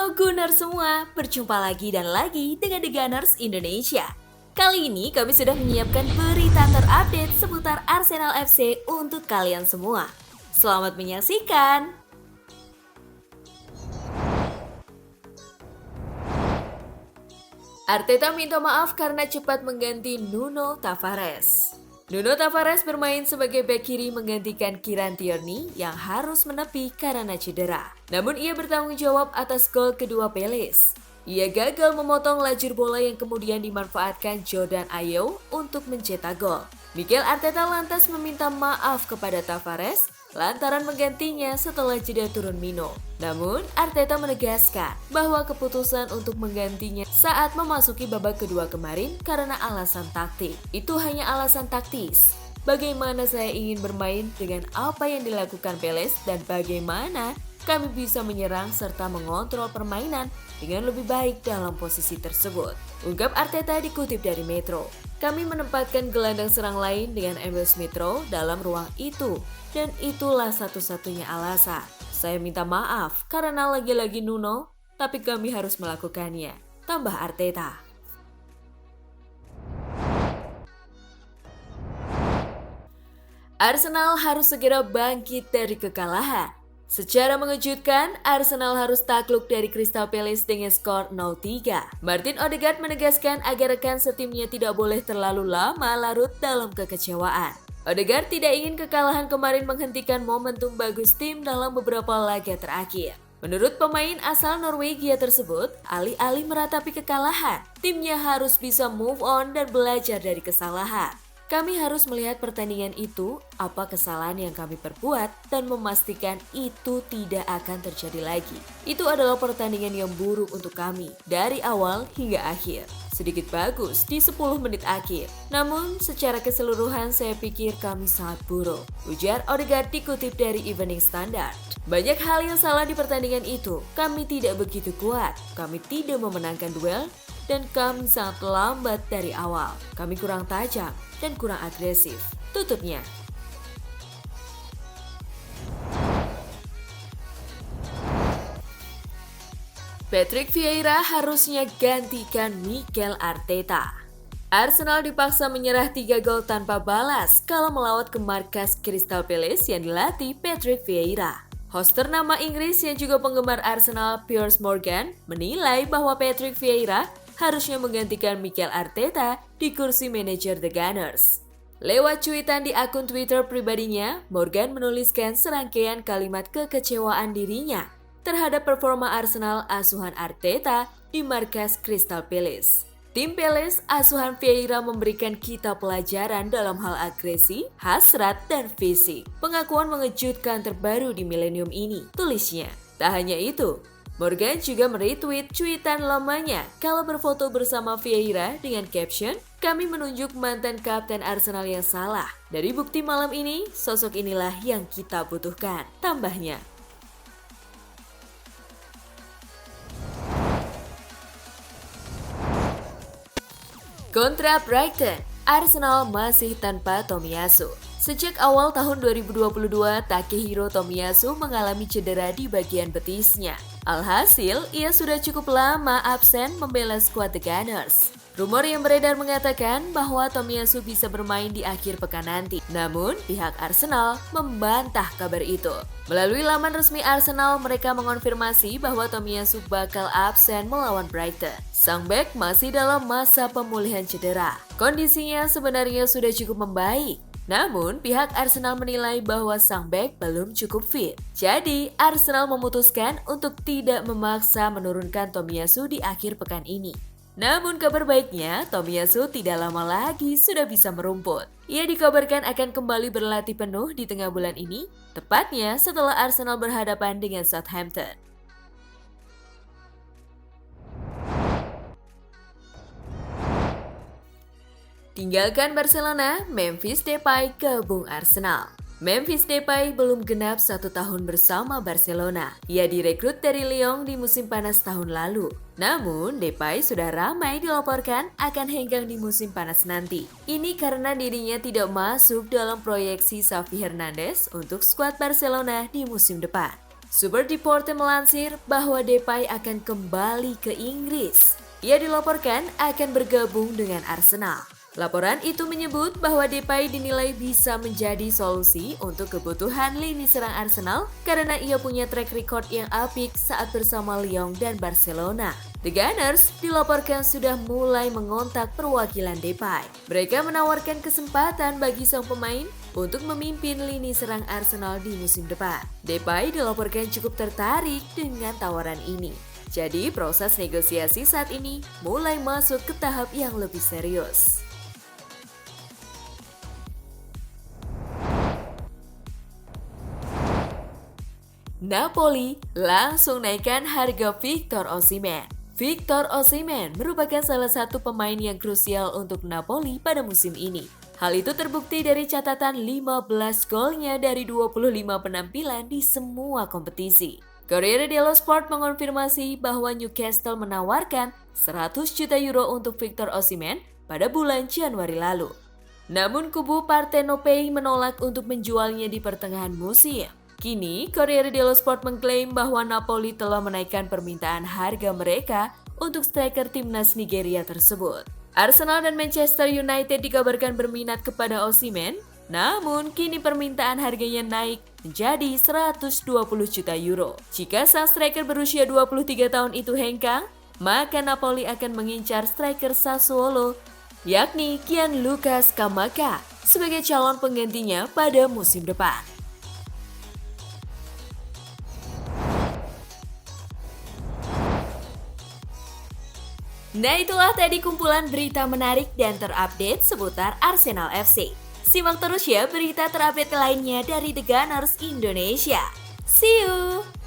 Halo Gunners semua, berjumpa lagi dan lagi dengan The Gunners Indonesia. Kali ini kami sudah menyiapkan berita terupdate seputar Arsenal FC untuk kalian semua. Selamat menyaksikan! Arteta minta maaf karena cepat mengganti Nuno Tavares. Nuno Tavares bermain sebagai bek kiri menggantikan Kieran Tierney yang harus menepi karena cedera. Namun ia bertanggung jawab atas gol kedua Palace. Ia gagal memotong lajur bola yang kemudian dimanfaatkan Jordan Ayew untuk mencetak gol. Mikel Arteta lantas meminta maaf kepada Tavares lantaran menggantinya setelah jeda turun Mino. Namun, Arteta menegaskan bahwa keputusan untuk menggantinya saat memasuki babak kedua kemarin karena alasan taktik. Itu hanya alasan taktis. Bagaimana saya ingin bermain dengan apa yang dilakukan Palace dan bagaimana kami bisa menyerang serta mengontrol permainan dengan lebih baik dalam posisi tersebut. Ungkap Arteta dikutip dari Metro. Kami menempatkan gelandang serang lain dengan Emil Smith-Rowe dalam ruang itu. Dan itulah satu-satunya alasan. Saya minta maaf karena lagi-lagi Nuno, tapi kami harus melakukannya. Tambah Arteta. Arsenal harus segera bangkit dari kekalahan. Secara mengejutkan, Arsenal harus takluk dari Crystal Palace dengan skor 0-3. Martin Odegaard menegaskan agar rekan setimnya tidak boleh terlalu lama larut dalam kekecewaan. Odegaard tidak ingin kekalahan kemarin menghentikan momentum bagus tim dalam beberapa laga terakhir. Menurut pemain asal Norwegia tersebut, alih-alih meratapi kekalahan, timnya harus bisa move on dan belajar dari kesalahan. Kami harus melihat pertandingan itu, apa kesalahan yang kami perbuat, dan memastikan itu tidak akan terjadi lagi. Itu adalah pertandingan yang buruk untuk kami, dari awal hingga akhir. Sedikit bagus di 10 menit akhir. Namun, secara keseluruhan saya pikir kami sangat buruk. Ujar Odegaard dikutip dari Evening Standard. Banyak hal yang salah di pertandingan itu. Kami tidak begitu kuat. Kami tidak memenangkan duel. Dan kami sangat lambat dari awal. Kami kurang tajam dan kurang agresif. Tutupnya. Patrick Vieira harusnya gantikan Mikel Arteta. Arsenal dipaksa menyerah 3 gol tanpa balas kalau melawat ke markas Crystal Palace yang dilatih Patrick Vieira. Host ternama Inggris yang juga penggemar Arsenal Piers Morgan menilai bahwa Patrick Vieira harusnya menggantikan Mikel Arteta di kursi manajer The Gunners. Lewat cuitan di akun Twitter pribadinya, Morgan menuliskan serangkaian kalimat kekecewaan dirinya terhadap performa Arsenal asuhan Arteta di markas Crystal Palace. Tim Palace asuhan Vieira memberikan kita pelajaran dalam hal agresi, hasrat, dan fisik. Pengakuan mengejutkan terbaru di milenium ini, tulisnya. Tak hanya itu, Morgan juga meretweet cuitan lamanya kalau berfoto bersama Vieira dengan caption, "Kami menunjuk mantan kapten Arsenal yang salah. Dari bukti malam ini, sosok inilah yang kita butuhkan," tambahnya. Kontra Brighton, Arsenal masih tanpa Tomiyasu. Sejak awal tahun 2022, Takehiro Tomiyasu mengalami cedera di bagian betisnya. Alhasil, ia sudah cukup lama absen membela skuad The Gunners. Rumor yang beredar mengatakan bahwa Tomiyasu bisa bermain di akhir pekan nanti. Namun, pihak Arsenal membantah kabar itu. Melalui laman resmi Arsenal, mereka mengonfirmasi bahwa Tomiyasu bakal absen melawan Brighton. Sang bek masih dalam masa pemulihan cedera. Kondisinya sebenarnya sudah cukup membaik. Namun, pihak Arsenal menilai bahwa sang bek belum cukup fit. Jadi, Arsenal memutuskan untuk tidak memaksa menurunkan Tomiyasu di akhir pekan ini. Namun kabar baiknya, Tomiyasu tidak lama lagi sudah bisa merumput. Ia dikabarkan akan kembali berlatih penuh di tengah bulan ini, tepatnya setelah Arsenal berhadapan dengan Southampton. Tinggalkan Barcelona, Memphis Depay gabung Arsenal. Memphis Depay belum genap 1 tahun bersama Barcelona. Ia direkrut dari Lyon di musim panas tahun lalu. Namun, Depay sudah ramai dilaporkan akan henggang di musim panas nanti. Ini karena dirinya tidak masuk dalam proyeksi Xavi Hernandez untuk skuad Barcelona di musim depan. Super Deporte melansir bahwa Depay akan kembali ke Inggris. Ia dilaporkan akan bergabung dengan Arsenal. Laporan itu menyebut bahwa Depay dinilai bisa menjadi solusi untuk kebutuhan lini serang Arsenal karena ia punya track record yang apik saat bersama Lyon dan Barcelona. The Gunners dilaporkan sudah mulai mengontak perwakilan Depay. Mereka menawarkan kesempatan bagi sang pemain untuk memimpin lini serang Arsenal di musim depan. Depay dilaporkan cukup tertarik dengan tawaran ini. Jadi proses negosiasi saat ini mulai masuk ke tahap yang lebih serius. Napoli langsung naikkan harga Victor Osimhen. Victor Osimhen merupakan salah satu pemain yang krusial untuk Napoli pada musim ini. Hal itu terbukti dari catatan 15 golnya dari 25 penampilan di semua kompetisi. Corriere dello Sport mengonfirmasi bahwa Newcastle menawarkan 100 juta euro untuk Victor Osimhen pada bulan Januari lalu. Namun kubu Partenopei menolak untuk menjualnya di pertengahan musim. Kini, Corriere dello Sport mengklaim bahwa Napoli telah menaikkan permintaan harga mereka untuk striker timnas Nigeria tersebut. Arsenal dan Manchester United dikabarkan berminat kepada Osimhen, namun kini permintaan harganya naik menjadi 120 juta euro. Jika sang striker berusia 23 tahun itu hengkang, maka Napoli akan mengincar striker Sassuolo, yakni Gianluca Scamacca, sebagai calon penggantinya pada musim depan. Nah, itulah tadi kumpulan berita menarik dan terupdate seputar Arsenal FC. Simak terus ya berita terupdate lainnya dari The Gunners Indonesia. See you!